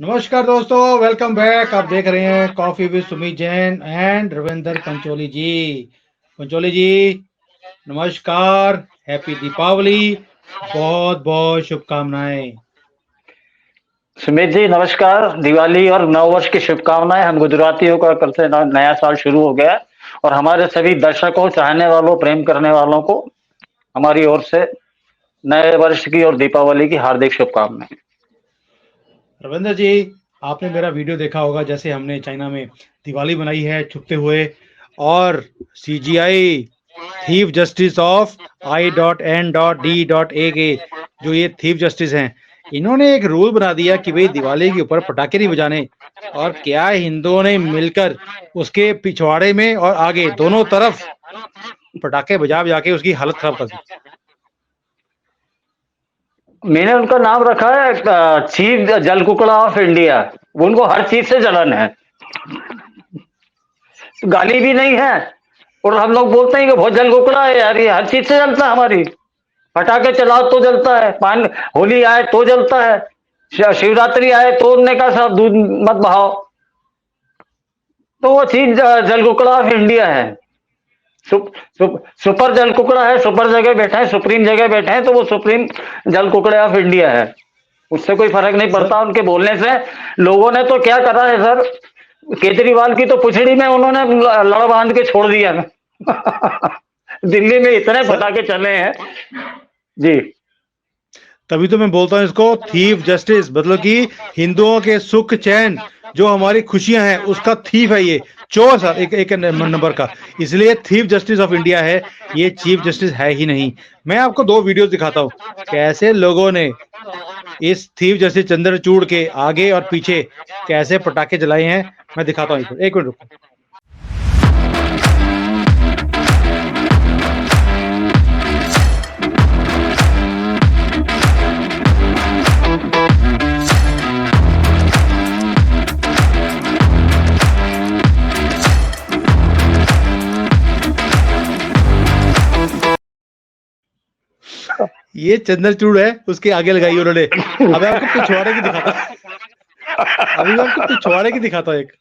नमस्कार दोस्तों, welcome back. आप देख रहे हैं coffee with Sumit Jain and Ravinder Pancholi ji. Pancholi ji नमस्कार, हैप्पी दीपावली, बहुत बहुत शुभकामनाएं। सुमित जी नमस्कार। दिवाली और नववर्ष की शुभकामनाएं। हम गुजरातियों का कल से नया साल शुरू हो गया है और हमारे सभी दर्शकों, चाहने वालों, प्रेम करने वालों को हमारी ओर से नए वर्ष की और दीपावली की हार्दिक शुभकामनाएं। रविंदर जी, आपने मेरा वीडियो देखा होगा, जैसे हमने चाइना में दिवाली बनाई है छुपते हुए, और CGI thief justice of I.N.D.A के जो ये थीफ जस्टिस हैं, इन्होंने एक रूल बना दिया कि भाई दिवाली के ऊपर पटाखे नहीं बजाने। और क्या हिंदुओं ने मिलकर उसके पिछवाड़े में और आगे दोनों तरफ पटाखे बजा बजा के उसकी हालत खराब कर दी। मैंने उनका नाम रखा है चीफ जल कुकड़ा ऑफ इंडिया। उनको हर चीज से जलन है, गाली भी नहीं है। और हम लोग बोलते हैं कि बहुत जल कुकड़ा है यार, ये हर चीज से जलता है। हमारी पटाखे चलाओ तो जलता है, पान होली आए तो जलता है, शिवरात्रि आए तो उनने का सब दूध मत बहाओ। तो वो चीज जल कुकड़ा ऑफ इंडिया है। सुपर जल कुकड़ा है, सुपर जगह बैठा है, सुप्रीम जगह बैठे हैं, तो वो सुप्रीम जल कुकड़े ऑफ इंडिया है। उससे कोई फर्क नहीं पड़ता उनके बोलने से। लोगों ने तो क्या करा है सर, केजरीवाल की तो पुछड़ी में उन्होंने लड़ बांध के छोड़ दिया। दिल्ली में इतने पटाखे चले हैं जी। तभी तो मैं बोलता हूँ इसको थीफ जस्टिस, मतलब कि हिंदुओं के सुख चैन, जो हमारी खुशियां हैं, उसका थीफ है ये, चोर सर, एक नंबर का। इसलिए थीफ जस्टिस ऑफ इंडिया है, ये चीफ जस्टिस है ही नहीं। मैं आपको 2 वीडियोस दिखाता हूँ कैसे लोगों ने इस थीफ जस्टिस चंद्रचूड़ के आगे और पीछे कैसे पटाखे जलाए हैं। मैं दिखाता हूँ, एक मिनट रुको। ये चंद्रचूड़ है, उसके आगे लगाई उन्होंने। अब मैं आपको पिछवाड़े की दिखाता अभी मैं आपको पिछवाड़े की दिखाता हूँ एक।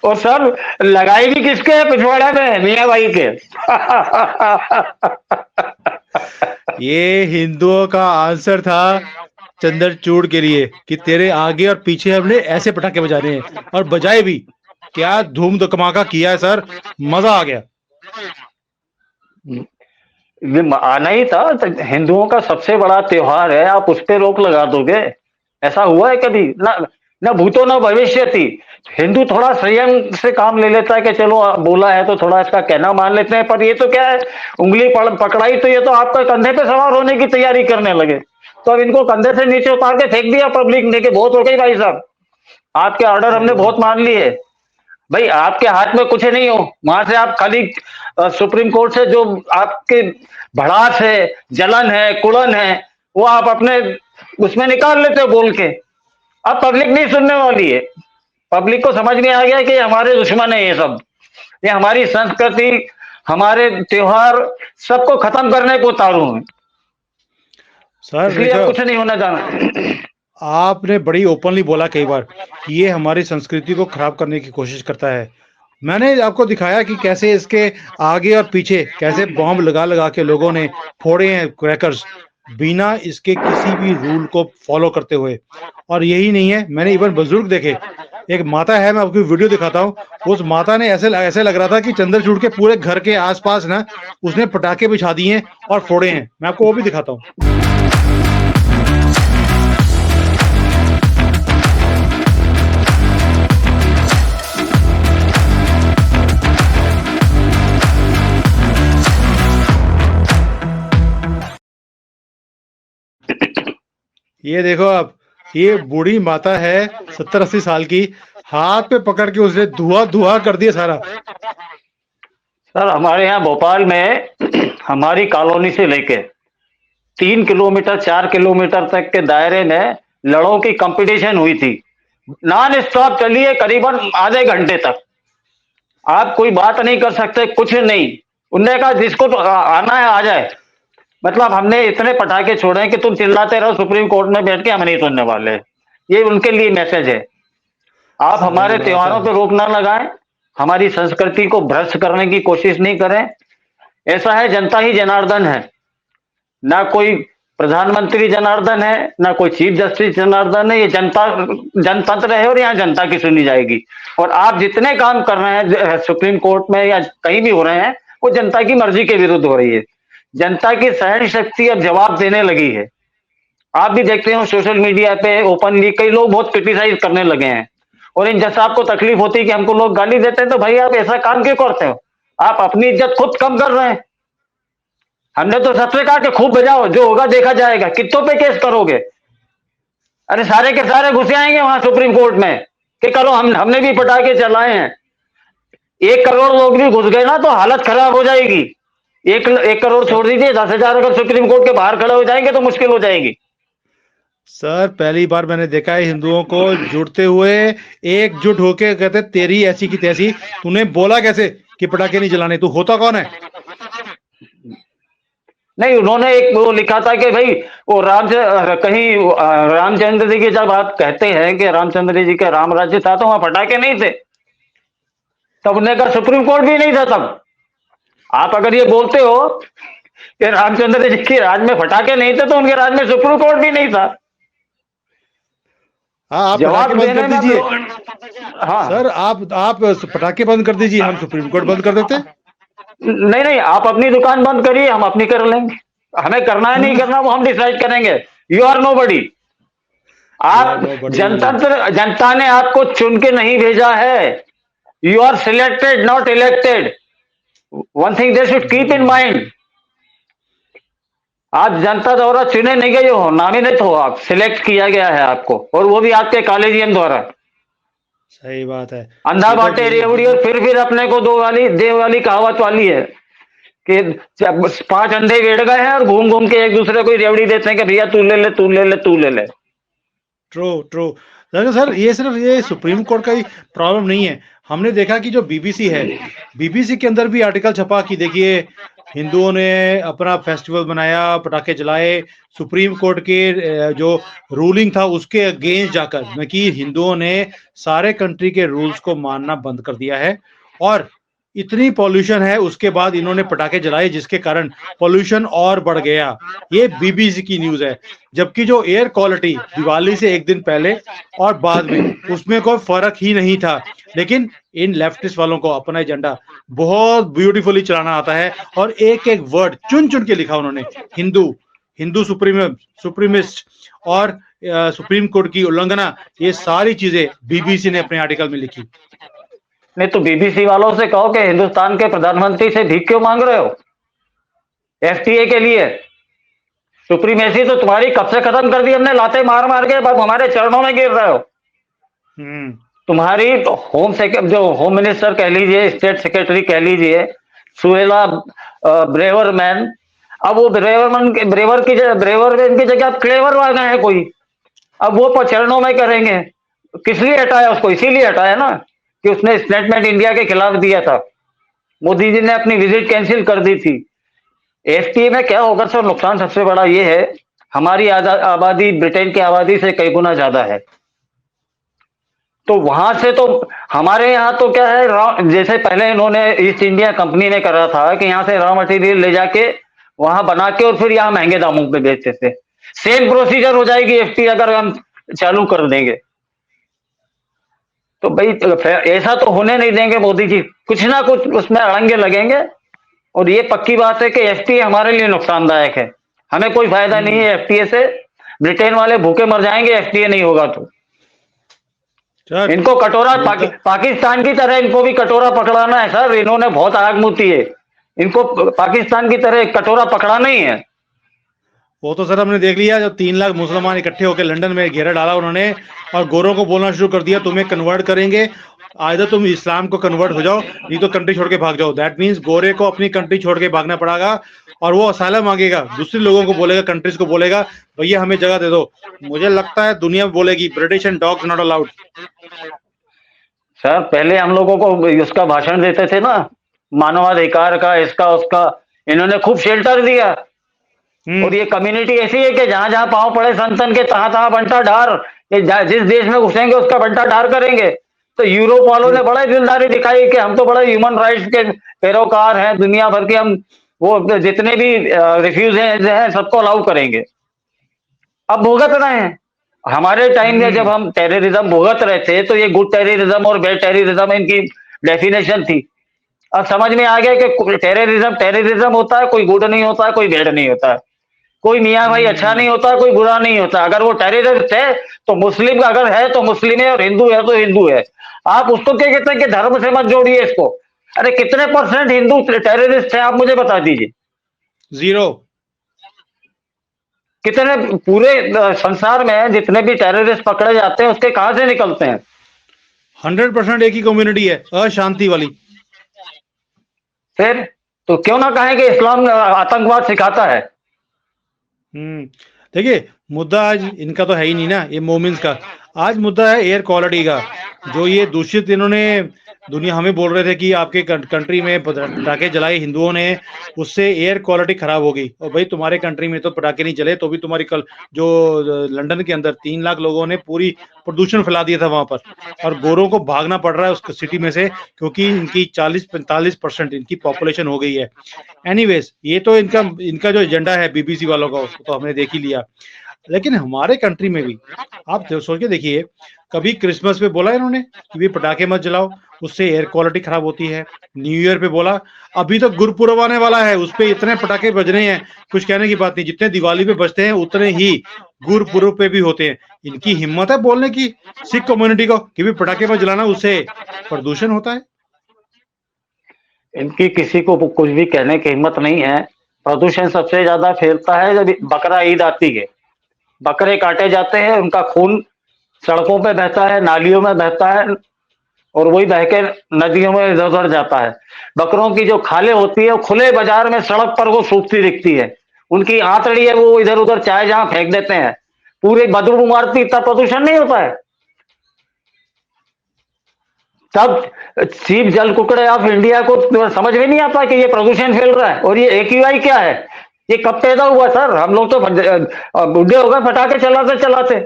और सर लगाई भी किसके है पिछवाड़ा में? मियाँ भाई के। ये हिंदुओं का आंसर था चंद्रचूड़ के लिए कि तेरे आगे और पीछे हमने ऐसे पटाखे बजाने हैं, और बजाए भी। क्या धूम धमाका किया है सर, मजा आ गया। ये आना ही था। तो हिंदुओं का सबसे बड़ा त्योहार है, आप उस पर रोक लगा दोगे? ऐसा हुआ है कभी? ना ना भूतो ना भविष्य थी। हिंदू थोड़ा संयम से काम ले लेता है कि चलो बोला है तो थोड़ा इसका कहना मान लेते हैं। पर ये तो क्या है, उंगली पकड़ाई तो ये तो आपका कंधे पे सवार होने की तैयारी करने लगे। तो अब इनको कंधे से नीचे उतार के फेंक दिया पब्लिक ने कि बहुत हो गई भाई साहब, आपके ऑर्डर हमने बहुत मान लिए। भाई आपके हाथ में कुछ नहीं हो, वहां से आप खाली सुप्रीम कोर्ट से जो आपके भड़ास है, जलन है, कुड़न है, वो आप अपने उसमें निकाल लेते हो बोल के। अब पब्लिक नहीं सुनने वाली है। पब्लिक को समझ में आ गया कि हमारे दुश्मन है ये सब, ये हमारी संस्कृति, हमारे त्योहार सबको खत्म करने को उतारू हैं। सर इसलिए अब कुछ नहीं होना जाना। आपने बड़ी ओपनली बोला कई बार कि ये हमारी संस्कृति को खराब करने की कोशिश करता है। मैंने आपको दिखाया कि कैसे इसके आगे और पीछे कैसे बॉम्ब लगा लगा के लोगों ने फोड़े हैं, क्रैकर्स, बिना इसके किसी भी रूल को फॉलो करते हुए। और यही नहीं है, मैंने इवन बुजुर्ग देखे। एक माता है, मैं आपको वीडियो दिखाता हूँ। उस माता ने ऐसे लग रहा था कि चंद्रचूड़ के पूरे घर के आसपास ना उसने पटाखे बिछा दिए हैं और फोड़े हैं। मैं आपको वो भी दिखाता हूँ। ये देखो आप, ये बूढ़ी माता है 70-80 साल की, हाथ पे पकड़ के उसने धुआं कर दिया सारा। सर हमारे यहाँ भोपाल में हमारी कॉलोनी से लेके 3 किलोमीटर 4 किलोमीटर तक के दायरे में लड़ों की कंपटीशन हुई थी नॉन स्टॉप चली है करीबन आधे घंटे तक। आप कोई बात नहीं कर सकते, कुछ नहीं। उनने कहा जिसको तो आना है आ जाए। मतलब हमने इतने पटाखे छोड़े हैं कि तुम चिल्लाते रहो सुप्रीम कोर्ट में बैठ के, हम नहीं सुनने वाले। ये उनके लिए मैसेज है। आप सही हमारे बात त्योहारों है। पे रोक ना लगाएं, हमारी संस्कृति को भ्रष्ट करने की कोशिश नहीं करें। ऐसा है, जनता ही जनार्दन है, ना कोई प्रधानमंत्री जनार्दन है, ना कोई चीफ जस्टिस जनार्दन है। ये जनता जनतंत्र है और यहाँ जनता की सुनी जाएगी। और आप जितने काम कर रहे हैं सुप्रीम कोर्ट में या कहीं भी हो रहे हैं, वो जनता की मर्जी के विरुद्ध हो रही है। जनता की सहन शक्ति अब जवाब देने लगी है। आप भी देखते हो सोशल मीडिया पे ओपनली कई लोग बहुत क्रिटिसाइज करने लगे हैं। और इन जैसा आपको तकलीफ होती है कि हमको लोग गाली देते हैं, तो भाई आप ऐसा काम क्यों करते हो? आप अपनी इज्जत खुद कम कर रहे हैं। हमने तो सबसे कहा कि खूब बजाओ, जो होगा देखा जाएगा। कितनों पे केस करोगे? अरे सारे के सारे घुसे आएंगे वहां सुप्रीम कोर्ट में कि करो, हमने भी पटाखे चलाए हैं। 1 करोड़ लोग भी घुस गए ना तो हालत खराब हो जाएगी। एक करोड़ छोड़ दीजिए, 10,000 अगर सुप्रीम कोर्ट के बाहर खड़े हो जाएंगे तो मुश्किल हो जाएगी। सर पहली बार मैंने देखा है हिंदुओं को जुड़ते हुए, एकजुट होके कहते तेरी ऐसी की तैसी। तूने बोला कैसे कि पटाखे नहीं जलाने? तू होता कौन है? नहीं, उन्होंने एक वो लिखा था कि भाई वो कहीं रामचंद्र जी की जब आप कहते हैं कि रामचंद्र जी का राम राज्य था तो वहां पटाखे नहीं थे। तब उन्होंने कहा सुप्रीम कोर्ट भी नहीं था तब। आप अगर ये बोलते हो कि रामचंद्र जी के राज में पटाखे नहीं थे तो उनके राज में सुप्रीम कोर्ट भी नहीं था। हाँ, आप पटाखे जवाब बंद देने कर में दीजिए। हाँ। सर आप पटाखे बंद कर दीजिए, हम सुप्रीम कोर्ट बंद कर देते। नहीं नहीं, आप अपनी दुकान बंद करिए, हम अपनी कर लेंगे। हमें करना है नहीं हाँ, करना वो हम डिसाइड करेंगे। यू आर नो बडी। आप नो बड़ी। जनता ने आपको चुन के नहीं भेजा है। You are selected not elected. One thing they should keep in mind. आप जनता द्वारा चुने नहीं गए हो, नॉमिनेट हो, आप सिलेक्ट किया गया है आपको, और वो भी आपके कॉलेजियम द्वारा। सही बात है। अंधा ये तो बांटे रेवड़ी और फिर अपने को दो वाली दे वाली कहावत वाली है कि जब 5 अंधे गेड़ गए हैं और घूम घूम के एक दूसरे को रेवड़ी देते हैं कि भैया तू ले ले तू ले ले तू ले ले। True true. सर ये सिर्फ ये सुप्रीम कोर्ट का ही प्रॉब्लम नहीं है। हमने देखा कि जो बीबीसी है, बीबीसी के अंदर भी आर्टिकल छपा कि देखिए हिंदुओं ने अपना फेस्टिवल बनाया, पटाखे जलाए, सुप्रीम कोर्ट के जो रूलिंग था उसके अगेंस्ट जाकर, न कि हिंदुओं ने सारे कंट्री के रूल्स को मानना बंद कर दिया है। और इतनी पॉल्यूशन है, उसके बाद इन्होंने पटाखे जलाए जिसके कारण पॉल्यूशन और बढ़ गया। ये बीबीसी की न्यूज है। जबकि जो एयर क्वालिटी दिवाली से एक दिन पहले और बाद में उसमें कोई फर्क ही नहीं था। लेकिन इन लेफ्टिस्ट वालों को अपना एजेंडा बहुत ब्यूटीफुली चलाना आता है और एक एक वर्ड चुन चुन के लिखा उन्होंने। हिंदू, हिंदू सुप्रीमिस्ट और सुप्रीम कोर्ट की उल्लंघना, ये सारी चीजें बीबीसी ने अपने आर्टिकल में लिखी। नहीं तो बीबीसी वालों से कहो कि हिंदुस्तान के प्रधानमंत्री से भीख क्यों मांग रहे हो एफटीए के लिए? सुप्रीमेसी तो तुम्हारी कब से खत्म कर दी हमने, लाते मार मार के अब हमारे चरणों में गिर रहे हो। तुम्हारी जो होम मिनिस्टर कह लीजिए, स्टेट सेक्रेटरी कह लीजिए, सुहेला ब्रेवरमैन, अब वो ब्रेवर की जगह अब क्लेवर आ गए हैं कोई। अब वो चरणों में करेंगे। किस लिए हटाया उसको? इसीलिए हटाया ना कि उसने स्टेटमेंट इंडिया के खिलाफ दिया था। मोदी जी ने अपनी विजिट कैंसिल कर दी थी। एफटीए में क्या होगा सर, नुकसान सबसे बड़ा ये है, हमारी आबादी ब्रिटेन की आबादी से कई गुना ज्यादा है। तो वहां से तो हमारे यहाँ तो क्या है, जैसे पहले इन्होंने ईस्ट इंडिया कंपनी ने करा था कि यहाँ से रॉ मटेरियल ले जाके वहां बना के और फिर यहाँ महंगे दामों पे बेचते थे। सेम प्रोसीजर हो जाएगी एफटीए अगर हम चालू कर देंगे। तो भाई ऐसा तो होने नहीं देंगे मोदी जी, कुछ ना कुछ उसमें अड़ंगे लगेंगे। और ये पक्की बात है कि एफटीए हमारे लिए नुकसानदायक है, हमें कोई फायदा नहीं है एफटीए से। ब्रिटेन वाले भूखे मर जाएंगे एफटीए नहीं होगा तो। इनको कटोरा पाकिस्तान की तरह इनको भी कटोरा पकड़ाना है सर। इन्होंने बहुत आग मुती है, इनको पाकिस्तान की तरह कटोरा पकड़ाना ही है। वो तो सर हमने देख लिया, जब 3 लाख मुसलमान इकट्ठे होकर लंदन में घेरा डाला उन्होंने और गोरों को बोलना शुरू कर दिया तुम्हें कन्वर्ट करेंगे, आइदर तुम इस्लाम को कन्वर्ट हो जाओ नहीं तो कंट्री छोड़ के भाग जाओ। दैट मीन्स गोरे को अपनी कंट्री छोड़ के भागना पड़ेगा। और वो असाइलम मांगेगा, दूसरे लोगों को बोलेगा, कंट्रीज को बोलेगा भैया हमें जगह दे दो। मुझे लगता है दुनिया बोलेगी British and dogs not allowed. Sir पहले हम लोगों को उसका भाषण देते थे ना, मानवाधिकार का, इसका उसका, इन्होंने खूब शेल्टर दिया। और ये कम्युनिटी ऐसी है कि जहां जहां पांव पड़े संतन के तहां तहां बंटा ढार, ये जिस देश में घुसेंगे उसका बंटा ढार करेंगे। तो यूरोप वालों ने बड़ा दिलदारी दिखाई कि हम तो बड़े ह्यूमन राइट्स के पैरोकार हैं, दुनिया भर के हम वो जितने भी रिफ्यूजेज हैं सबको अलाउ करेंगे। अब भुगत रहे हैं। हमारे टाइम में जब हम टेररिज्म भुगत रहे थे तो ये गुड टेररिज्म और बैड टेररिज्म इनकी डेफिनेशन थी। अब समझ में आ गया कि टेररिज्म टेररिज्म होता है, कोई गुड नहीं होता है, कोई बैड नहीं होता है, कोई मियाँ भाई अच्छा नहीं होता, कोई बुरा नहीं होता। अगर वो टेररिस्ट है तो मुस्लिम, अगर है तो मुस्लिम है, और हिंदू है तो हिंदू है। आप उसको क्या कहते हैं कि धर्म से मत जोड़िए इसको। अरे कितने परसेंट हिंदू टेररिस्ट है आप मुझे बता दीजिए। 0। कितने पूरे संसार में जितने भी टेररिस्ट पकड़े जाते हैं उसके कहां से निकलते हैं? 100% एक ही कम्युनिटी है, अशांति वाली। फिर तो क्यों ना कहें कि इस्लाम आतंकवाद सिखाता है। देखिए मुद्दा आज इनका तो है ही नहीं ना, ये मोमिन्स का। आज मुद्दा है एयर क्वालिटी का। जो ये दूषित इन्होंने दुनिया हमें बोल रहे थे कि आपके कंट्री में पटाखे जलाए हिंदुओं ने, उससे एयर क्वालिटी खराब होगी। और भाई तुम्हारे कंट्री में तो पटाखे नहीं जले तो भी तुम्हारी कल जो लंदन के अंदर 3 लाख लोगों ने पूरी प्रदूषण फैला दिया था वहां पर, और गोरों को भागना पड़ रहा है उस सिटी में से क्योंकि इनकी 40-45% इनकी पॉपुलेशन हो गई है। एनीवेज ये तो इनका जो एजेंडा है बीबीसी वालों का उसको तो हमने देख ही लिया। लेकिन हमारे कंट्री में भी आप सोच के देखिए, कभी क्रिसमस पे बोला इन्होंने कि भी पटाखे मत जलाओ उससे एयर क्वालिटी खराब होती है। न्यू ईयर पे बोला, अभी तो गुरपुरब आने वाला है उस पे इतने पटाखे बज रहे हैं, कुछ कहने की बात नहीं। जितने दिवाली पे बजते हैं उतने ही गुरपुरब पे भी होते हैं। इनकी हिम्मत है बोलने की सिख कम्युनिटी को कि भी पटाखे मत जलाना उससे प्रदूषण होता है। इनकी किसी को कुछ भी कहने की हिम्मत नहीं है। प्रदूषण सबसे ज्यादा फैलता है जब बकरा ईद आती है, बकरे काटे जाते हैं, उनका खून सड़कों पे बहता है, नालियों में बहता है, और वही बह के नदियों में इधर उधर जाता है। बकरों की जो खालें होती है वो खुले बाजार में सड़क पर वो सूखती दिखती है। उनकी आंतड़ी है वो इधर उधर चाहे जहां फेंक देते हैं, पूरी बदबू मारती। इतना प्रदूषण नहीं होता है। तब चीफ जल कुकड़े ऑफ इंडिया को समझ में नहीं आता कि ये प्रदूषण फैल रहा है। और ये एक्यूआई क्या है, ये कब पैदा हुआ सर? हम लोग तो बुढ़े हो गए पटाखे चलाते चलाते,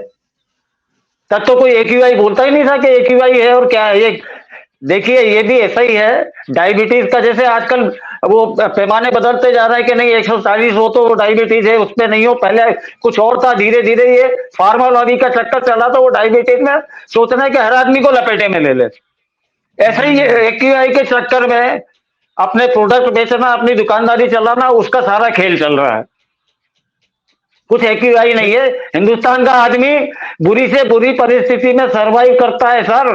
तब तो कोई एक्यूआई बोलता ही नहीं था कि एक्यूआई है और क्या है ये। देखिए ये भी ऐसा ही है डायबिटीज का, जैसे आजकल वो पैमाने बदलते जा रहा है कि नहीं 140 हो तो वो डायबिटीज है, उस पर नहीं हो। पहले कुछ और था, धीरे धीरे ये फार्मालॉजी का चक्कर चला तो वो डायबिटीज में सोचना है कि हर आदमी को लपेटे में ले ले। ऐसा ही एक्यूआई के चक्कर में अपने प्रोडक्ट बेचना, अपनी दुकानदारी चलाना, उसका सारा खेल चल रहा है। कुछ एक्यूआई नहीं है। हिंदुस्तान का आदमी बुरी से बुरी परिस्थिति में सरवाइव करता है सर।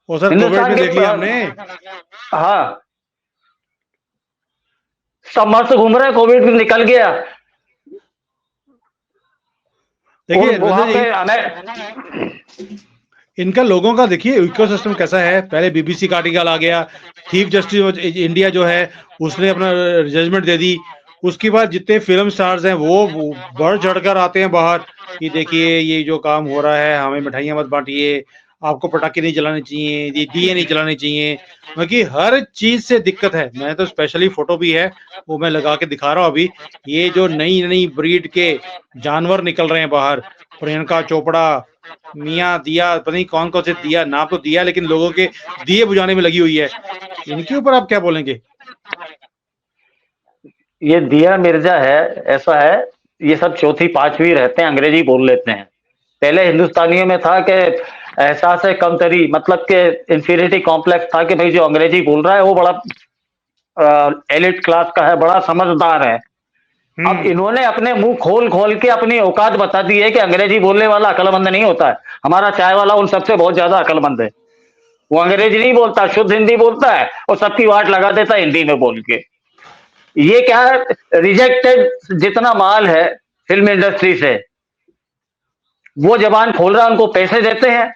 वो सर कोविड में देख लिया हमने। हाँ, सब मस्त घूम रहे, कोविड निकल गया। देखिए इनका लोगों का देखिए इकोसिस्टम कैसा है। पहले बीबीसी का आर्टिकल आ गया, चीफ जस्टिस इंडिया जो है उसने अपना जजमेंट दे दी। उसके बाद जितने फिल्म स्टार्स हैं वो बढ़ चढ़कर आते हैं बाहर कि देखिए ये जो काम हो रहा है, हमें मिठाइयाँ मत बांटिए, आपको पटाखे नहीं जलाने चाहिए, ये दिए नहीं जलाने चाहिए, क्योंकि हर चीज से दिक्कत है। मैं तो स्पेशली फोटो भी है वो मैं लगा के दिखा रहा हूँ अभी। ये जो नई नई ब्रीड के जानवर निकल रहे हैं बाहर, प्रियंका चोपड़ा, मियाँ दिया, पता नहीं कौन कौन से दिया, नाम तो दिया लेकिन लोगों के दिए बुझाने में लगी हुई है। इनके ऊपर आप क्या बोलेंगे? ये दिया मिर्जा है, ऐसा है, ये सब चौथी पांचवी रहते हैं, अंग्रेजी बोल लेते हैं। पहले हिंदुस्तानियों में था कि एहसास है कमतरी, मतलब के इंफीरियरिटी कॉम्प्लेक्स था कि भाई जो अंग्रेजी बोल रहा है वो बड़ा एलिट क्लास का है, बड़ा समझदार है। अब इन्होंने अपने मुंह खोल खोल के अपनी औकात बता दी है कि अंग्रेजी बोलने वाला अकलमंद नहीं होता है। हमारा चाय वाला उन सबसे बहुत ज्यादा अकलमंद है। वो अंग्रेजी नहीं बोलता, शुद्ध हिंदी बोलता है और सबकी वाट लगा देता है हिंदी में बोल के। ये क्या है, रिजेक्टेड जितना माल है फिल्म इंडस्ट्री से, वो जबान खोल रहा है, उनको पैसे देते हैं,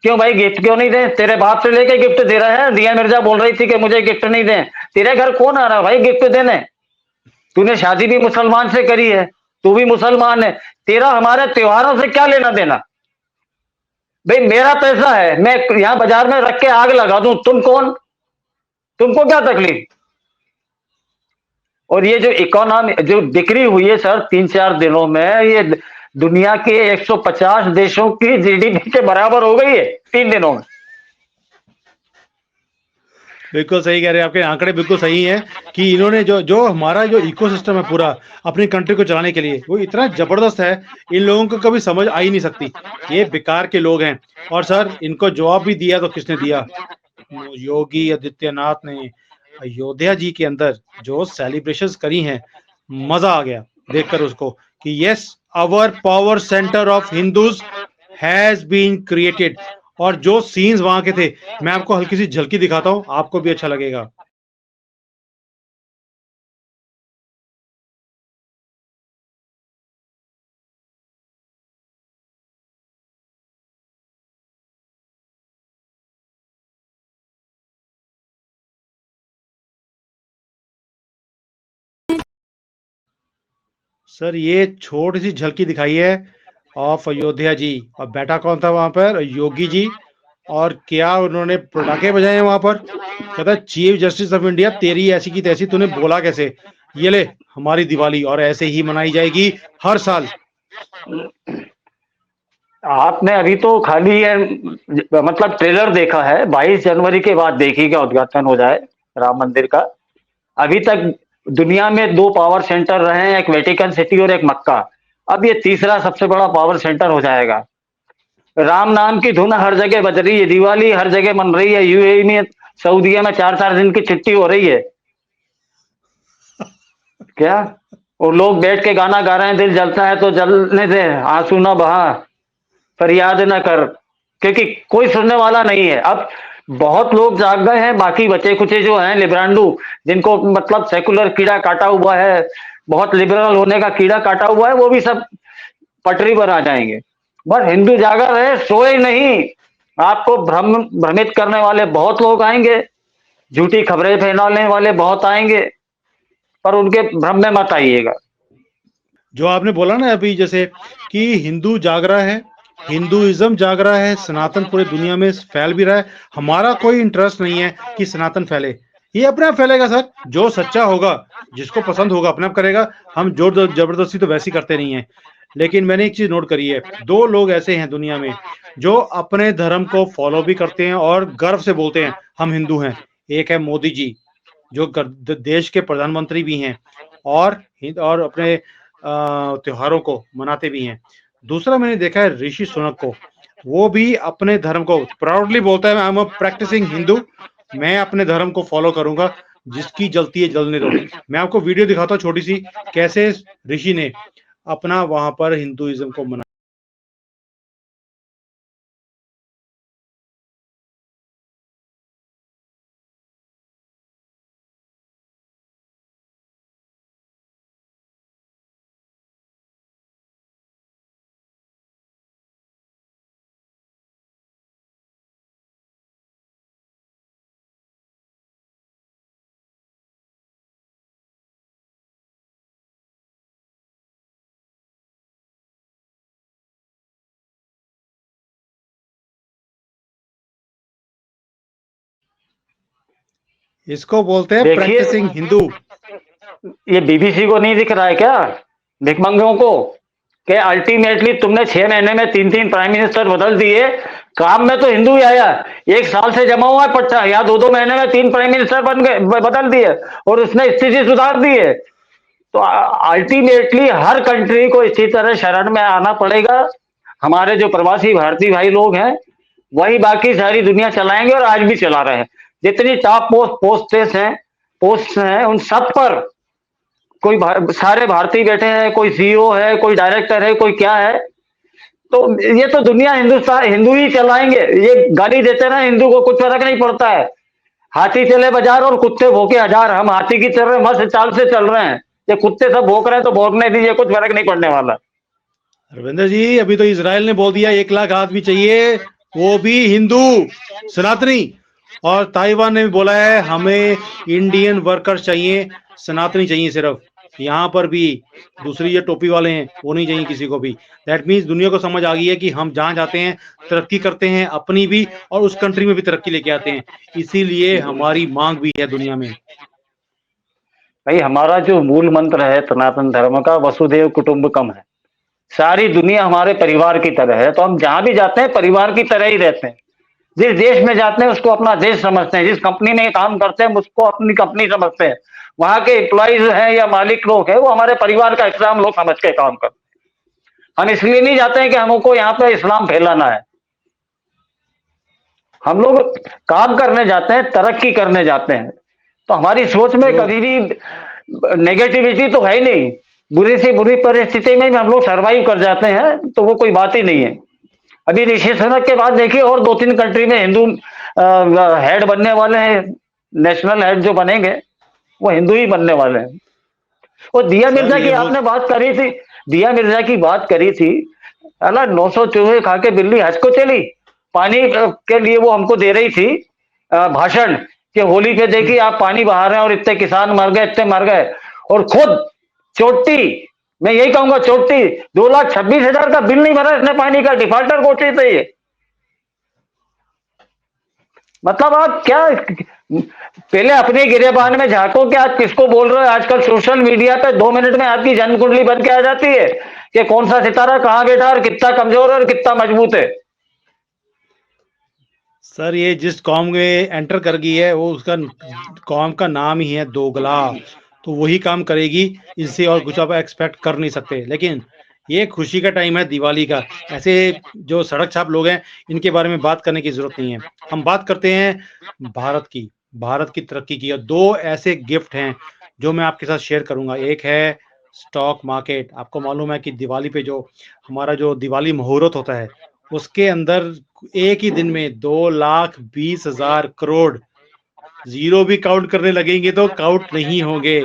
क्यों भाई गिफ्ट क्यों नहीं दे? तेरे बाप से लेके गिफ्ट दे रहा है। दिया मिर्जा बोल रही थी कि मुझे गिफ्ट नहीं दे। तेरे घर कौन आ रहा है भाई गिफ्ट देने? तूने शादी भी मुसलमान से करी है, तू भी मुसलमान है, तेरा हमारे त्योहारों से क्या लेना देना? भाई मेरा पैसा है, मैं यहाँ बाजार में रख के आग लगा दूं, तुम कौन? तुमको क्या तकलीफ? और ये जो इकोनॉमी जो बिक्री हुई है सर 3-4 दिनों में, ये दुनिया के 150 देशों की जीडीपी के बराबर हो गई है 3 दिनों में। बिल्कुल सही कह रहे हैं, आपके आंकड़े बिल्कुल सही हैं कि इन्होंने जो जो हमारा जो इकोसिस्टम है पूरा अपनी कंट्री को चलाने के लिए, वो इतना जबरदस्त है, इन लोगों को कभी समझ आ ही नहीं सकती। ये बेकार के लोग हैं। और सर इनको जवाब भी दिया तो किसने दिया? योगी आदित्यनाथ ने अयोध्या जी के अंदर जो सेलिब्रेशंस करी हैं, मजा आ गया देखकर उसको कि yes our power centre of Hindus has been created. और जो सीन्स वहां के थे, मैं आपको हल्की सी झलकी दिखाता हूं, आपको भी अच्छा लगेगा। सर ये छोटी सी झलकी दिखाई है ऑफ अयोध्या जी, और बैठा कौन था वहां पर? योगी जी। और क्या उन्होंने पटाखे बजाए वहां पर? कहता चीफ जस्टिस ऑफ इंडिया, तेरी ऐसी की तैसी, तूने बोला कैसे? ये ले हमारी दिवाली, और ऐसे ही मनाई जाएगी हर साल। आपने अभी तो खाली है मतलब ट्रेलर देखा है, 22 जनवरी के बाद देखिएगा उद्घाटन हो जाए राम मंदिर का। अभी तक दुनिया में 2 पावर सेंटर रहे हैं, एक वेटिकन सिटी और एक मक्का। अब ये तीसरा सबसे बड़ा पावर सेंटर हो जाएगा। राम नाम की धुन हर जगह बज रही है, दिवाली हर जगह मन रही है। यूएई में, सऊदीया में 4-4 दिन की छुट्टी हो रही है। क्या? और लोग बैठ के गाना गा रहे हैं, दिल जलता है तो जलने दे, आंसू ना बहा, फरियाद न कर, क्योंकि कोई सुनने वाला नहीं है। अब बहुत लोग जाग गए हैं, बाकी बचे कुचे जो हैं लिब्रांडू, जिनको मतलब सेकुलर कीड़ा काटा हुआ है, बहुत लिबरल होने का कीड़ा काटा हुआ है, वो भी सब पटरी पर आ जाएंगे। बस हिंदू जागा रहे, सोए नहीं। आपको भ्रमित करने वाले बहुत लोग आएंगे, झूठी खबरें फैलाने वाले बहुत आएंगे, पर उनके भ्रम में मत आइएगा। जो आपने बोला ना अभी, जैसे कि हिंदू जाग रहा है, हिंदुइज्म जाग रहा है, सनातन पूरे दुनिया में फैल भी रहा है। हमारा कोई इंटरेस्ट नहीं है कि सनातन फैले, ये अपने आप फैलेगा सर। जो सच्चा होगा, जिसको पसंद होगा, अपने आप करेगा। हम जोर जबरदस्ती तो वैसी करते नहीं है। लेकिन मैंने एक चीज नोट करी है, 2 लोग ऐसे हैं दुनिया में जो अपने धर्म को फॉलो भी करते हैं और गर्व से बोलते हैं हम हिंदू हैं। एक है मोदी जी, जो देश के प्रधानमंत्री भी हैं और अपने त्योहारों को मनाते भी हैं। दूसरा मैंने देखा है ऋषि सुनक को, वो भी अपने धर्म को प्राउडली बोलता है, I am a practising Hindu, मैं अपने धर्म को फॉलो करूंगा, जिसकी जलती है जलने दो। मैं आपको वीडियो दिखाता हूँ छोटी सी, कैसे ऋषि ने अपना वहां पर हिंदुइज्म को मना। इसको बोलते हैं देखिए, प्रैक्टिसिंग हिंदू। ये बीबीसी को नहीं दिख रहा है क्या, भिखमंगों को, कि अल्टीमेटली तुमने 6 महीने में 3-3 प्राइम मिनिस्टर बदल दिए, काम में तो हिंदू ही आया। 1 साल से जमा हुआ है पट्टा, यहाँ 2-2 महीने में 3 प्राइम मिनिस्टर बन गए, बदल दिए, और उसने स्थिति सुधार दी है। तो अल्टीमेटली हर कंट्री को इसी तरह शरण में आना पड़ेगा। हमारे जो प्रवासी भारतीय भाई लोग हैं, वही बाकी सारी दुनिया चलाएंगे, और आज भी चला रहे हैं। जितनी टॉप पोस्ट हैं, उन सब पर सारे भारतीय बैठे हैं, कोई सीईओ है, कोई डायरेक्टर है, कोई क्या है। तो ये तो दुनिया हिंदुस्तान हिंदू ही चलाएंगे। ये गाली देते ना हिंदू को, कुछ फर्क नहीं पड़ता है। हाथी चले बाजार और कुत्ते भौंके हजार, हम हाथी की तरह मस्त चाल से चल रहे हैं। ये कुत्ते सब भौंक रहे हैं तो भौंकने दीजिए, कुछ फर्क नहीं पड़ने वाला। रविंद्र जी, अभी तो इजराइल ने बोल दिया 1 लाख आदमी चाहिए वो भी हिंदू सनातनी। और ताइवान ने भी बोला है हमें इंडियन वर्कर्स चाहिए, सनातनी चाहिए सिर्फ। यहाँ पर भी दूसरी ये टोपी वाले हैं वो नहीं चाहिए किसी को भी। दैट मीन्स दुनिया को समझ आ गई है कि हम जहाँ जाते हैं तरक्की करते हैं, अपनी भी और उस कंट्री में भी तरक्की लेके आते हैं। इसीलिए हमारी मांग भी है दुनिया में। भाई हमारा जो मूल मंत्र है सनातन धर्म का, वसुधैव कुटुंबकम है। सारी दुनिया हमारे परिवार की तरह है, तो हम जहां भी जाते हैं परिवार की तरह ही रहते हैं। जिस देश में जाते हैं उसको अपना देश समझते हैं, जिस कंपनी में काम करते हैं उसको अपनी कंपनी समझते हैं। वहां के एम्प्लॉइज हैं या मालिक लोग हैं वो हमारे परिवार का इस्लाम लोग समझ के काम करते हैं। हम इसलिए नहीं जाते हैं कि हमको यहाँ पे इस्लाम फैलाना है। हम लोग काम करने जाते हैं, तरक्की करने जाते हैं। तो हमारी सोच में कभी भी नेगेटिविटी तो है ही नहीं। बुरी से बुरी परिस्थिति में भी हम लोग सरवाइव कर जाते हैं, तो वो कोई बात ही नहीं है। अभी ऋषि सुनक के बाद देखिए और 2-3 कंट्री में हिंदू हेड बनने वाले हैं। नेशनल हेड जो बनेंगे वो हिंदू ही बनने वाले हैं। और दिया मिर्जा की आपने बात करी थी, दिया मिर्जा की बात करी थी। अल्लाह 900 चूहे खा के बिल्ली हज को चली। पानी के लिए वो हमको दे रही थी भाषण कि होली पे देखिए आप पानी बहा रहे हैं और इतने किसान मर गए, इतने मर गए। और खुद चोटी, मैं यही कहूंगा चोटी 2,26,000 का बिल नहीं भरा इसने पानी का, डिफॉल्टर कोटी थे ये। मतलब आप क्या पहले अपने गिरेबान में झांको कि आप किसको बोल रहे हो। आजकल सोशल मीडिया पे 2 मिनट में आपकी जन्म कुंडली बन के आ जाती है कि कौन सा सितारा कहां बैठा और कितना कमजोर है और कितना मजबूत है। सर ये जिस कौम में एंटर कर गई है वो उसका कौम का नाम ही है दोगला, तो वही काम करेगी। इससे और कुछ आप एक्सपेक्ट कर नहीं सकते। लेकिन ये खुशी का टाइम है दिवाली का। ऐसे जो सड़क छाप लोग हैं इनके बारे में बात करने की जरूरत नहीं है। हम बात करते हैं भारत की तरक्की की। और 2 ऐसे गिफ्ट हैं जो मैं आपके साथ शेयर करूंगा। एक है स्टॉक मार्केट। आपको मालूम है कि दिवाली पे जो हमारा जो दिवाली मुहूर्त होता है उसके अंदर एक ही दिन में 2,20,000 करोड़, जीरो भी काउंट करने लगेंगे तो काउंट नहीं होंगे।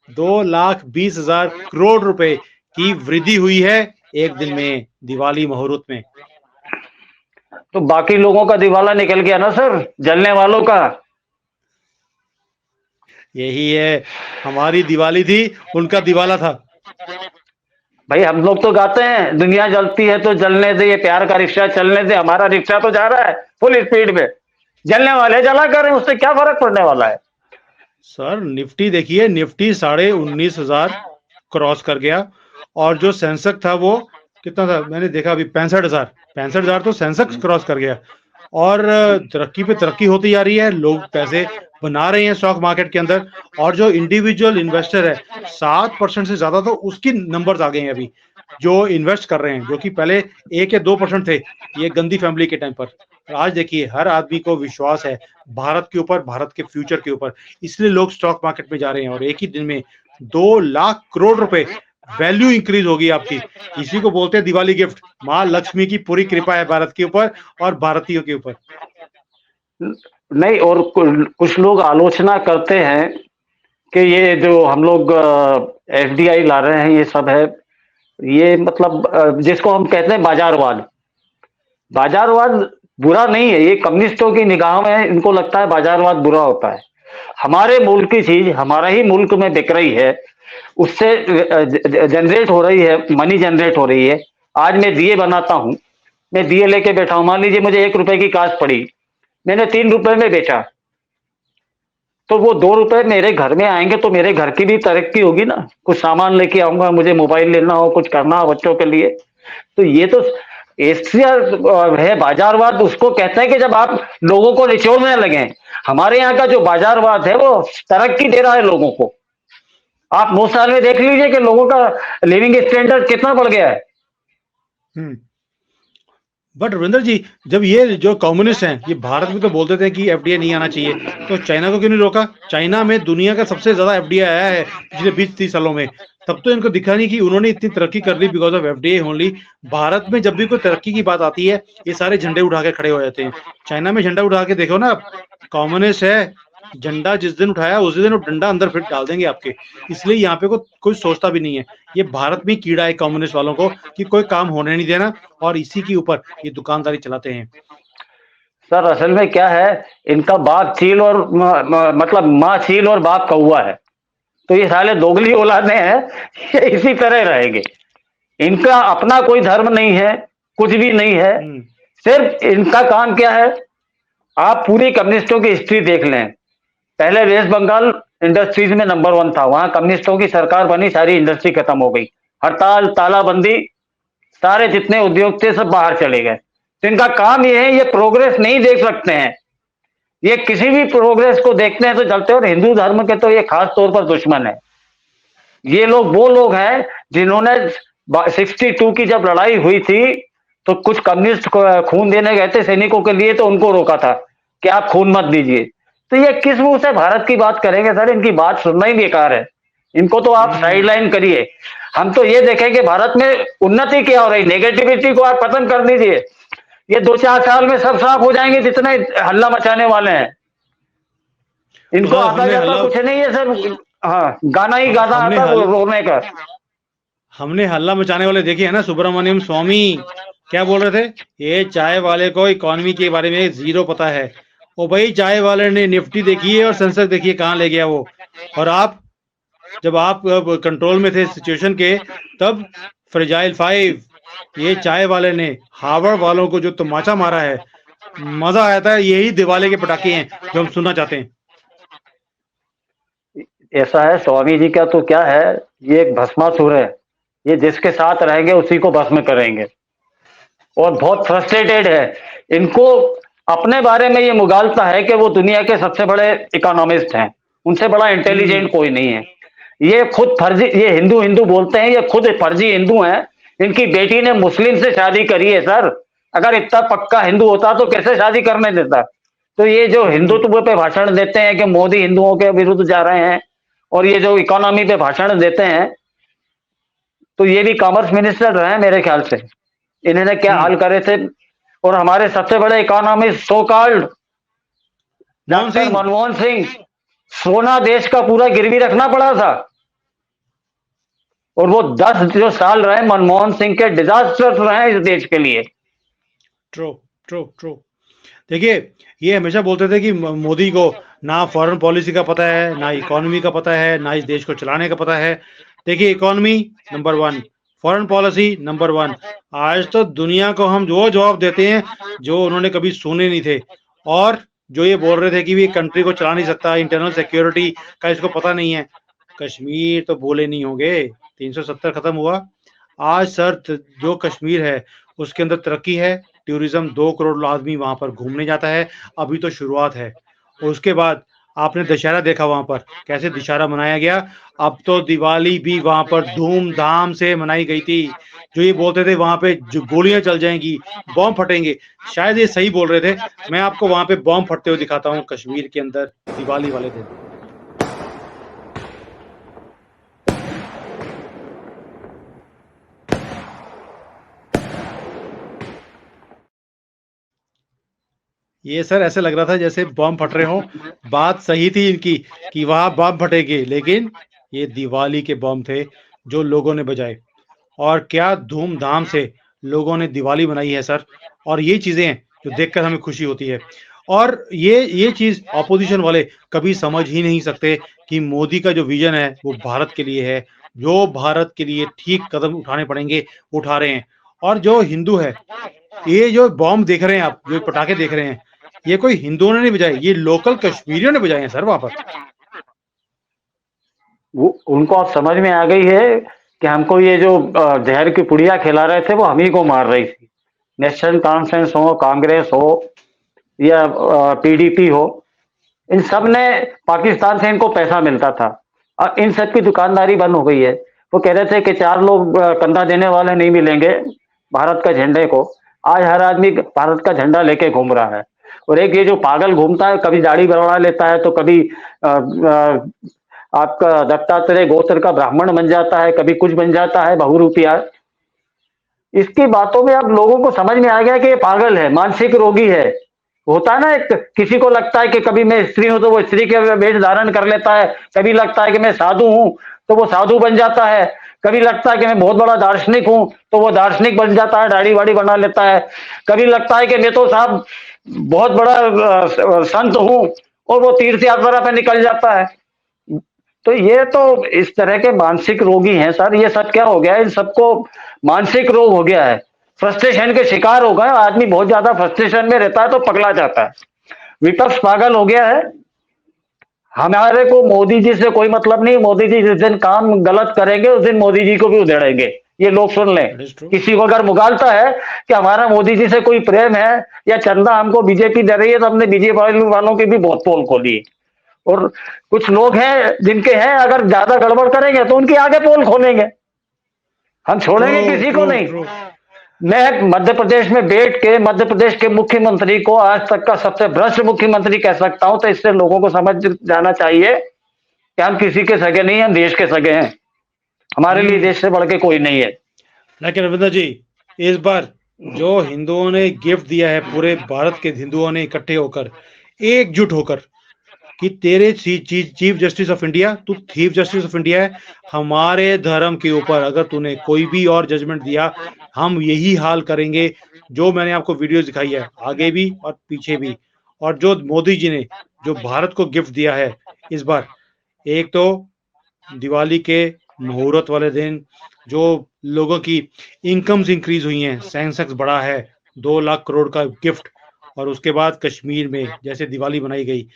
2,20,000 करोड़ रुपए की वृद्धि हुई है एक दिन में दिवाली मुहूर्त में। तो बाकी लोगों का दिवाला निकल गया ना सर, जलने वालों का। यही है, हमारी दिवाली थी उनका दिवाला था। भाई हम लोग तो गाते हैं दुनिया जलती है तो जलने दे, ये प्यार का रिक्शा चलने दे। हमारा रिक्शा तो जा रहा है फुल स्पीड में, जलने वाले जला कर, उससे क्या फर्क पड़ने वाला है। सर निफ्टी देखिए, निफ्टी 19,500 क्रॉस कर गया। और जो सेंसेक्स था वो कितना था मैंने देखा अभी, 65,000 तो सेंसेक्स क्रॉस कर गया। और तरक्की पे तरक्की होती जा रही है, लोग पैसे बना रहे हैं स्टॉक मार्केट के अंदर। और जो इंडिविजुअल इन्वेस्टर है 7% से ज्यादा तो उसकी नंबर्स आ गए हैं अभी जो इन्वेस्ट कर रहे हैं, जो कि पहले 1 या 2% थे ये गंदी फैमिली के टाइम पर। आज देखिए हर आदमी को विश्वास है भारत के ऊपर, भारत के फ्यूचर के ऊपर, इसलिए लोग स्टॉक मार्केट में जा रहे हैं। और एक ही दिन में 2 लाख करोड़ रुपए वैल्यू इंक्रीज होगी आपकी। इसी को बोलते हैं दिवाली गिफ्ट। माँ लक्ष्मी की पूरी कृपा है भारत के ऊपर और भारतीयों के ऊपर। नहीं, और कुछ लोग आलोचना करते हैं कि ये जो हम लोग एफडीआई ला रहे हैं ये सब है, ये मतलब जिसको हम कहते हैं बाजारवाद। बाजारवाद बुरा नहीं है, ये कम्युनिस्टों की निगाह में इनको लगता है बाजारवाद बुरा होता है। हमारे मुल्क की चीज हमारा ही मुल्क में बिक रही है, उससे जनरेट हो रही है, मनी जनरेट हो रही है। आज मैं दिए बनाता हूं, मैं दिए लेके बैठा हूं, मान लीजिए मुझे 1 रुपए की कास्ट पड़ी, मैंने 3 रुपए में बेचा, तो वो 2 रुपए मेरे घर में आएंगे तो मेरे घर की भी तरक्की होगी ना। कुछ सामान लेके आऊंगा, मुझे मोबाइल लेना हो, कुछ करना हो बच्चों के लिए, तो ये तो एशिया है। बाजारवाद उसको कहते हैं कि जब आप लोगों को निचोड़ने लगे। हमारे यहाँ का जो बाजारवाद है वो तरक्की दे रहा है लोगों को। आप 9 साल में देख लीजिए कि लोगों का लिविंग स्टैंडर्ड कितना बढ़ गया है। बट रविंदर जी, जब ये जो कम्युनिस्ट हैं ये भारत में तो बोलते थे कि एफडीआई नहीं आना चाहिए, तो चाइना को क्यों नहीं रोका? चाइना में दुनिया का सबसे ज्यादा एफडीआई आया है पिछले 20-30 सालों में। तब तो इनको दिखा नहीं कि उन्होंने इतनी तरक्की कर ली because of FDI only. Bharat में जब भी कोई तरक्की की बात आती है ये सारे झंडे उठा के खड़े हो जाते हैं। चाइना में झंडा उठा के देखो ना, कम्युनिस्ट है, झंडा जिस दिन उठाया उसी दिन वो डंडा अंदर फिर डाल देंगे आपके। इसलिए यहाँ पे कोई सोचता भी नहीं है। ये भारत में कीड़ा है कम्युनिस्ट वालों को कि कोई काम होने नहीं देना और इसी के ऊपर ये दुकानदारी चलाते हैं। सर असल में क्या है, इनका बाप चील और मतलब माँ चील और बाप कौवा है, तो ये साले दोगली औलादे हैं, ये इसी तरह रहेंगे। इनका अपना कोई धर्म नहीं है, कुछ भी नहीं है, सिर्फ इनका काम क्या है। आप पूरी कम्युनिस्टों की हिस्ट्री देख लें, पहले वेस्ट बंगाल इंडस्ट्रीज में नंबर 1 था, वहां कम्युनिस्टों की सरकार बनी, सारी इंडस्ट्री खत्म हो गई, हड़ताल तालाबंदी, सारे जितने उद्योग थे सब बाहर चले गए। तो इनका काम ये है, ये प्रोग्रेस नहीं देख सकते हैं, ये किसी भी प्रोग्रेस को देखते हैं तो चलते हैं। और हिंदू धर्म के तो ये खास तौर पर दुश्मन है। ये लोग वो लोग हैं जिन्होंने 62 की जब लड़ाई हुई थी तो कुछ कम्युनिस्ट खून देने गए थे सैनिकों के लिए, तो उनको रोका था कि आप खून मत दीजिए। तो ये किस मुंह से भारत की बात करेंगे सर, इनकी बात सुनना ही बेकार है, इनको तो आप साइडलाइन करिए। हम तो ये देखें कि भारत में उन्नति क्या हो रही, नेगेटिविटी को आप खत्म कर दीजिए, ये 2-4 साल में सब साफ हो जाएंगे जितने हल्ला मचाने वाले हैं। इनको आता जाता कुछ नहीं है सर, हाँ गाना ही गाना आता रोने का। हमने हल्ला मचाने वाले देखे है ना, सुब्रमण्यम स्वामी क्या बोल रहे थे, ये चाय वाले को इकोनॉमी के बारे में जीरो पता है। ओ भाई चाय वाले ने निफ्टी देखी है और सेंसेक्स देखिए कहाँ ले गया वो। और आप जब आप कंट्रोल में थे सिचुएशन के, तब फ्रेजाइल 5 ये चाय वाले ने हार्वर्ड वालों को जो तमाचा मारा है, मजा आया था। यही दिवाली के पटाखे हैं जो हम सुनना चाहते हैं। ऐसा है स्वामी जी का तो क्या है, ये एक भस्मासुर है, ये जिसके साथ रहेंगे उसी को भस्म करेंगे, और बहुत फ्रस्ट्रेटेड है। इनको अपने बारे में ये मुगालता है कि वो दुनिया के सबसे बड़े इकोनॉमिस्ट हैं, उनसे बड़ा इंटेलिजेंट कोई नहीं है। ये खुद फर्जी, ये हिंदू हिंदू बोलते हैं, ये खुद फर्जी हिंदू हैं। इनकी बेटी ने मुस्लिम से शादी करी है सर, अगर इतना पक्का हिंदू होता तो कैसे शादी करने देता। तो ये जो हिंदुत्व पे भाषण देते हैं कि मोदी हिंदुओं के विरुद्ध जा रहे हैं, और ये जो इकोनॉमी पे भाषण देते हैं, तो ये भी कॉमर्स मिनिस्टर रहे हैं मेरे ख्याल से, इन्होंने क्या हाल करे थे। और हमारे सबसे बड़े economist so called doctor Manmohan Singh, सोना देश का पूरा गिरवी रखना पड़ा था, और वो 10 जो साल रहे मनमोहन सिंह के डिजास्टर्स रहे इस देश के लिए। True true true. देखिए ये हमेशा बोलते थे कि मोदी को ना फॉरेन पॉलिसी का पता है, ना इकोनॉमी का पता है, ना इस देश को चलाने का पता है। देखिए economy number 1, foreign policy number 1। आज तो दुनिया को हम जो जवाब देते हैं जो उन्होंने कभी सुने नहीं थे, और जो ये बोल रहे थे कि भी कंट्री को चला नहीं सकता, इंटरनल सिक्योरिटी का इसको पता नहीं है। कश्मीर तो बोले नहीं होंगे, 370 खत्म हुआ। आज सर जो कश्मीर है उसके अंदर तरक्की है, टूरिज्म 2 करोड़ आदमी वहां पर घूमने जाता है, अभी तो शुरुआत है। उसके बाद आपने दशहरा देखा वहां पर कैसे दशहरा मनाया गया। अब तो दिवाली भी वहां पर धूमधाम से मनाई गई थी। जो ये बोलते थे वहां पे जो गोलियां चल जाएंगी, बॉम्ब फटेंगे, शायद ये सही बोल रहे थे। मैं आपको वहां पे बॉम्ब फटते हुए दिखाता हूँ कश्मीर के अंदर दिवाली वाले दिन। ये सर ऐसे लग रहा था जैसे बॉम्ब फट रहे हो। बात सही थी इनकी कि वहां बॉम्ब फटेंगे, लेकिन ये दिवाली के बॉम्ब थे जो लोगों ने बजाए, और क्या धूमधाम से लोगों ने दिवाली मनाई है सर। और ये चीजें हैं जो देखकर हमें खुशी होती है। और ये चीज ऑपोजिशन वाले कभी समझ ही नहीं सकते कि मोदी का जो विजन है वो भारत के लिए है, जो भारत के लिए ठीक कदम उठाने पड़ेंगे उठा रहे हैं। और जो हिंदू है, ये जो बॉम्ब देख रहे हैं आप, जो पटाखे देख रहे हैं, ये कोई हिंदुओं ने नहीं बजाए, ये लोकल कश्मीरियों ने बजाए हैं सर वहां पर। वो उनको अब समझ में आ गई है कि हमको ये जो जहर की पुड़िया खिला रहे थे वो हम ही को मार रही थी। नेशनल कॉन्फ्रेंस हो, कांग्रेस हो या पीडीपी हो, इन सब ने पाकिस्तान से इनको पैसा मिलता था, और इन सब की दुकानदारी बंद हो गई है। वो कह रहे थे कि 4 लोग कंधा देने वाले नहीं मिलेंगे भारत का झंडे को। आज हर आदमी भारत का झंडा लेके घूम रहा है। और एक ये जो पागल घूमता है, कभी दाढ़ी बढ़ा लेता है, तो कभी आपका दत्तात्रेय गोत्र का ब्राह्मण बन जाता है, कभी कुछ बन जाता है बहुरूपिया। इसकी बातों में अब लोगों को समझ में आ गया कि ये पागल है, मानसिक रोगी है। होता है ना, एक किसी को लगता है कि कभी मैं स्त्री हूं तो वो स्त्री के वेश धारण कर लेता है, कभी लगता है कि मैं साधु हूं तो वो साधु बन जाता है, कभी लगता है कि मैं बहुत बड़ा दार्शनिक हूं तो वो दार्शनिक बन जाता है, दाढ़ी वाड़ी बना लेता है, कभी लगता है कि मैं तो साहब बहुत बड़ा संत हूं और वो तीर्थ यात्रा पे निकल जाता है। तो ये तो इस तरह के मानसिक रोगी हैं सर, ये सब क्या हो गया है, इन सबको मानसिक रोग हो गया है, फ्रस्ट्रेशन के शिकार हो गए, आदमी बहुत ज्यादा फ्रस्ट्रेशन में रहता है तो पगला जाता है, विपक्ष पागल हो गया है। हमारे को मोदी जी से कोई मतलब नहीं, मोदी जी जिस दिन काम गलत करेंगे उस दिन मोदी जी को भी उधेड़ेंगे, ये लोग सुन लें। That is true. किसी को अगर मुगालता है कि हमारा मोदी जी से कोई प्रेम है या चंदा हमको बीजेपी दे रही है, तो हमने बीजेपी वालों की भी बहुत पोल खोली है, और कुछ लोग हैं जिनके हैं अगर ज्यादा गड़बड़ करेंगे तो उनकी आगे पोल खोलेंगे, हम छोड़ेंगे True, किसी को true, नहीं। true. मैं मध्य प्रदेश में बैठ के मध्य प्रदेश के मुख्यमंत्री को आज तक का सबसे भ्रष्ट मुख्यमंत्री कह सकता हूं, तो इससे लोगों को समझ जाना चाहिए कि हम किसी के सगे नहीं, हम देश के सगे हैं, हमारे लिए देश से बढ़ के कोई नहीं है। लेकिन रविंद्र जी, इस बार जो हिंदुओं ने गिफ्ट दिया है, पूरे भारत के हिंदुओं ने इकट्ठे होकर, एकजुट होकर, कि तेरे चीफ जस्टिस ऑफ इंडिया, तू चीफ जस्टिस ऑफ इंडिया है, हमारे धर्म के ऊपर अगर तूने कोई भी और जजमेंट दिया, हम यही हाल करेंगे। जो मैंने आपको वीडियो दिखाई है, आगे भी और पीछे भी, और जो मोदी जी ने जो भारत को गिफ्ट दिया है इस बार, एक तो दिवाली के मुहूर्त वाले दिन जो लोगों की इनकम्स इंक्रीज हुई हैं, सेंसेक्स बढ़ा है 2 लाख करोड़ का गिफ्ट, और उसके बाद कश्मीर में जैसे दिवाली बनाई गई,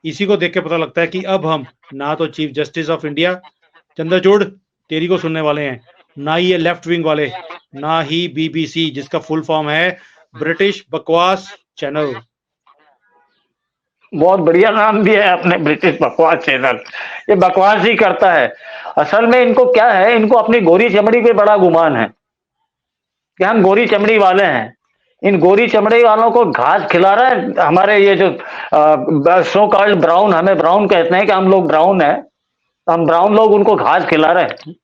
इसी को देख के पता लगता है कि अब हम ना तो chief justice of India Chandrachud तेरी को सुनने वाले हैं, ना ही ये लेफ्ट विंग वाले, ना ही बीबीसी जिसका फुल फॉर्म है ब्रिटिश बकवास चैनल। बहुत बढ़िया नाम दिया है आपने, ब्रिटिश बकवास चैनल, ये बकवास ही करता है। असल में इनको क्या है, इनको अपनी गोरी चमड़ी पे बड़ा गुमान है कि हम गोरी चमड़ी वाले हैं, इन गोरी चमड़ी वालों को घास खिला रहा है हमारे ये जो सो कॉल्ड ब्राउन, हमें ब्राउन कहते हैं कि हम लोग ब्राउन है, हम ब्राउन लोग उनको घास खिला रहे हैं।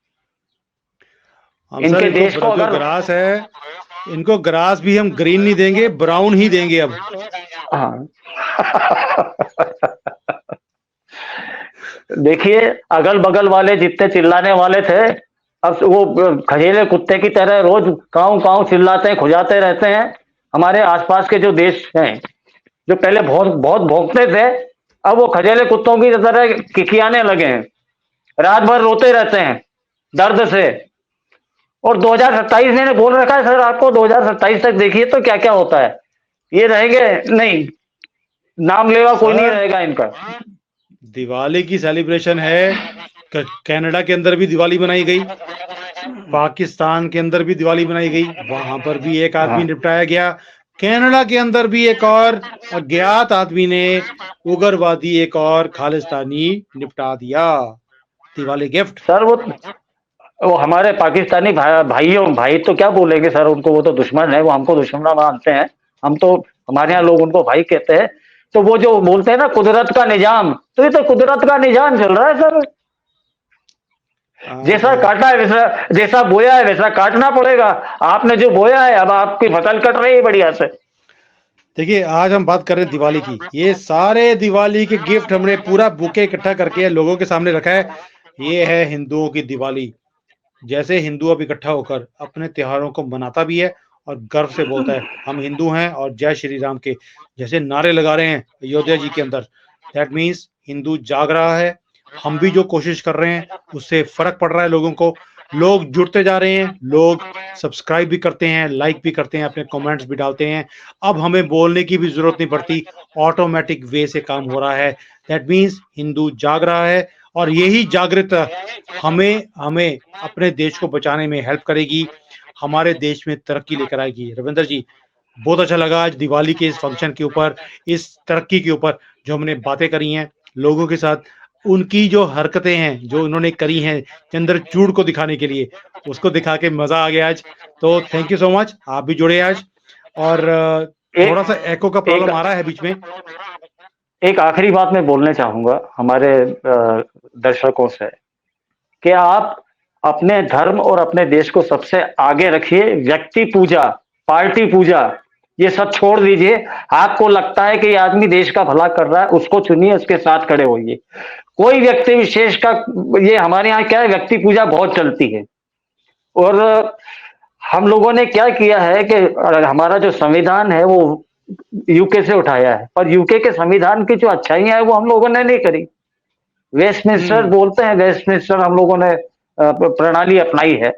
इनके देश को अगर ग्रास है, इनको ग्रास भी हम ग्रीन नहीं देंगे, ब्राउन ही देंगे अब। हाँ देखिए, अगल बगल वाले जितने चिल्लाने वाले थे, अब वो खजेले कुत्ते की तरह रोज काऊ काऊ चिल्लाते हैं, खुजाते रहते हैं। हमारे आसपास के जो देश हैं, जो पहले बहुत बहुत भौंकते थे, अब वो खजेले कुत्तों की तरह किकियाने लगे हैं, रात भर रोते रहते हैं दर्द से। और 2027 ने बोल रखा है सर आपको, 2027 तक देखिए तो क्या क्या होता है, ये रहेंगे नहीं, नाम लेवा कोई नहीं रहेगा इनका। दिवाली की सेलिब्रेशन है, कनाडा के अंदर भी दिवाली बनाई गई, पाकिस्तान के अंदर भी दिवाली बनाई गई, वहां पर भी एक आदमी निपटाया गया, कनाडा के अंदर भी एक और अज्ञात आदमी ने, उग्रवादी एक और खालिस्तानी निपटा दिया। दिवाली गिफ्ट सर वो हमारे पाकिस्तानी भाइयों, भाई तो क्या बोलेंगे सर उनको, वो तो दुश्मन है, वो हमको दुश्मन मानते हैं, हम तो, हमारे यहाँ लोग उनको भाई कहते हैं। तो वो जो बोलते हैं ना कुदरत का निजाम, तो ये तो कुदरत का निजाम चल रहा है सर, जैसा काटा है वैसा, जैसा बोया है वैसा काटना पड़ेगा। आपने जो बोया है अब आपकी फसल कट रही है बढ़िया से। देखिए, आज हम बात कर रहे हैं दिवाली की, ये सारे दिवाली के गिफ्ट हमने पूरा बुके इकट्ठा करके लोगों के सामने रखा है। ये है हिंदुओं की दिवाली, जैसे हिंदू अब इकट्ठा होकर अपने त्योहारों को मनाता भी है और गर्व से बोलता है हम हिंदू हैं, और जय श्री राम के जैसे नारे लगा रहे हैं अयोध्या जी के अंदर, दैट मीन्स हिंदू जाग रहा है। हम भी जो कोशिश कर रहे हैं उससे फर्क पड़ रहा है लोगों को, लोग जुड़ते जा रहे हैं, लोग सब्सक्राइब भी करते हैं, लाइक भी करते हैं, अपने कमेंट्स भी डालते हैं। अब हमें बोलने की भी जरूरत नहीं पड़ती, ऑटोमेटिक वे से काम हो रहा है, दैट मीन्स हिंदू जाग रहा है, और यही जागृत हमें हमें अपने देश को बचाने में हेल्प करेगी, हमारे देश में तरक्की लेकर आएगी। रविंद्र जी, बहुत अच्छा लगा आज दिवाली के इस फंक्शन के ऊपर, इस तरक्की के ऊपर जो हमने बातें करी हैं लोगों के साथ, उनकी जो हरकतें हैं जो उन्होंने करी हैं चंद्रचूड़ को दिखाने के लिए, उसको दिखा के मजा आ गया आज। तो थैंक यू सो मच, आप भी जुड़े आज। और थोड़ा सा एको का प्रॉब्लम आ रहा है बीच में। एक आखिरी बात मैं बोलना चाहूंगा हमारे दर्शकों से, कि आप अपने धर्म और अपने देश को सबसे आगे रखिए। व्यक्ति पूजा, पार्टी पूजा ये सब छोड़ दीजिए। आपको लगता है कि ये आदमी देश का भला कर रहा है, उसको चुनिए, उसके साथ खड़े होइए। कोई व्यक्ति विशेष का, ये हमारे यहाँ क्या है, व्यक्ति पूजा बहुत चलती है। और हम लोगों ने क्या किया है कि हमारा जो संविधान है वो यूके से उठाया है, पर यूके के संविधान की जो अच्छाइयां है वो हम लोगों ने नहीं करी। वेस्टमिंस्टर हम्म। बोलते हैं, वेस्टमिंस्टर हम लोगों ने प्रणाली अपनाई है।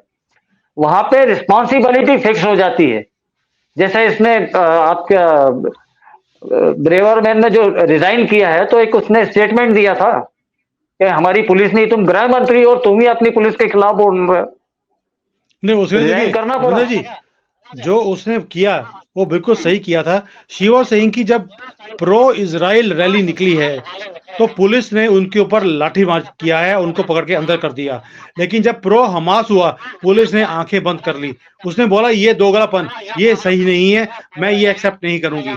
वहां पे रिस्पॉन्सिबिलिटी फिक्स हो जाती है। जैसे इसमें आपका ब्रेवरमैन ने जो रिजाइन किया है, तो एक उसने स्टेटमेंट दिया था कि हमारी पुलिस नहीं, तुम गृह मंत्री और तुम ही अपनी पुलिस के खिलाफ बोल रहे हो। नहीं, उसने रिजाइन देखिए करना पड़ा। भूपेंद्र जी, जो उसने किया वो बिल्कुल सही किया था। शिवा सिंह की जब प्रो इजराइल रैली निकली है तो पुलिस ने उनके ऊपर लाठीचार्ज किया है, उनको पकड़ के अंदर कर दिया। लेकिन जब प्रो हमास हुआ, पुलिस ने आंखें बंद कर ली। उसने बोला ये दोगलापन, ये सही नहीं है, मैं ये एक्सेप्ट नहीं करूंगी।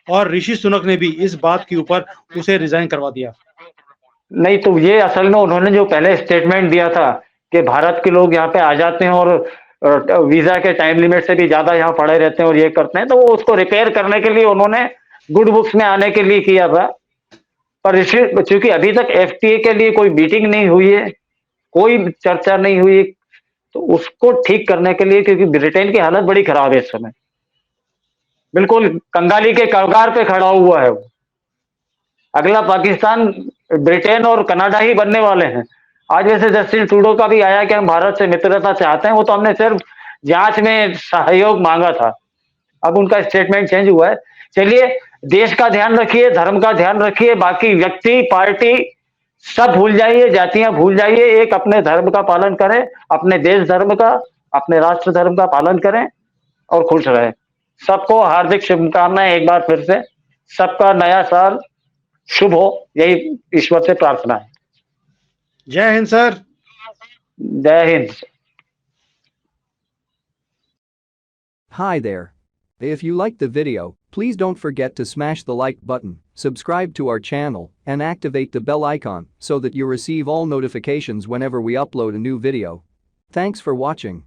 और ऋषि सुनक ने भी इस बात के ऊपर उसे रिजाइन करवा दिया। नहीं तो ये असल में उन्होंने जो पहले स्टेटमेंट दिया था कि भारत के लोग यहाँ पे आ जाते हैं और वीजा के टाइम लिमिट से भी ज्यादा यहाँ पड़े रहते हैं और ये करते हैं, तो वो उसको रिपेयर करने के लिए उन्होंने गुड बुक्स में आने के लिए किया था। पर चूंकि अभी तक एफटीए के लिए कोई मीटिंग नहीं हुई है, कोई चर्चा नहीं हुई, तो उसको ठीक करने के लिए, क्योंकि ब्रिटेन की हालत बड़ी खराब है इस समय, बिल्कुल कंगाली के कगार पे खड़ा हुआ है वो। अगला पाकिस्तान ब्रिटेन और कनाडा ही बनने वाले हैं। आज वैसे जस्टिन ट्रूडो का भी आया कि हम भारत से मित्रता चाहते हैं, वो तो हमने सिर्फ जांच में सहयोग मांगा था। अब उनका स्टेटमेंट चेंज हुआ है। चलिए, देश का ध्यान रखिए, धर्म का ध्यान रखिए, बाकी व्यक्ति पार्टी सब भूल जाइए, जातियां भूल जाइए, एक अपने धर्म का पालन करें, अपने देश धर्म का, अपने राष्ट्र धर्म का पालन करें और खुश रहें। सबको हार्दिक शुभकामनाएं एक बार फिर से। सबका नया साल शुभ हो, यही ईश्वर से प्रार्थना है। जय हिंद सर। जय Hind. Hi there. If you liked the video, please don't forget to smash the like button, subscribe to our channel, and activate the bell icon so that you receive all notifications whenever we upload a new video. Thanks for watching.